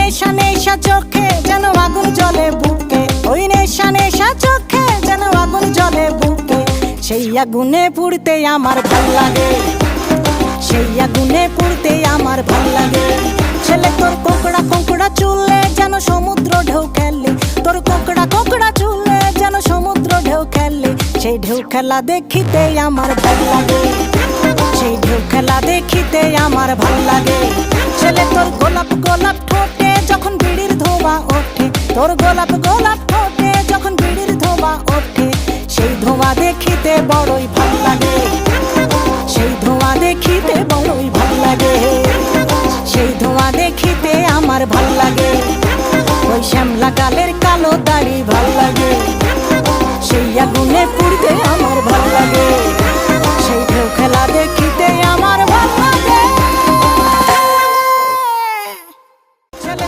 নেশা নেশা চোখে যেন আগুন জ্বলে বুকে, ওই নেশা নেশা চোখে যেন আগুন জ্বলে বুকে। সেই আগুনে পুড়তে আমার ভাল লাগে, সেই আগুনে পুড়তে আমার ভাল লাগে। ছেলে তোর কোকড়া কোকড়া চুলে যেন সমুদ্র ঢেউ খেলে, তোর কোকড়া কোকড়া চুলে যেন সমুদ্র ঢেউ খেলে। সেই ঢেউ খেলা দেখিতে আমার ভাল লাগে, সেই ঢেউ খেলা দেখিতে আমার ভাল লাগে। ছেলে তোর গোলাপ গোলাপ ঠোঁটে যখন বিড়ির ধোঁয়া ওঠে, তোর গোলাপ গোলাপ ঠোঁটে যখন বিড়ির ধোঁয়া ওঠে। সেই ধোঁয়া দেখিতে বড়ই ভাল লাগে, সেই ধোঁয়া দেখিতে বড়ই ভাল লাগে, সেই ধোঁয়া দেখিতে আমার ভাল লাগে। ওই শ্যামলা গালের কালো দাড়ি ভাল লাগে, সেই আগুনে পুড়তে আমার ভাল লাগে। সেই ঢেউ খেলা দেখি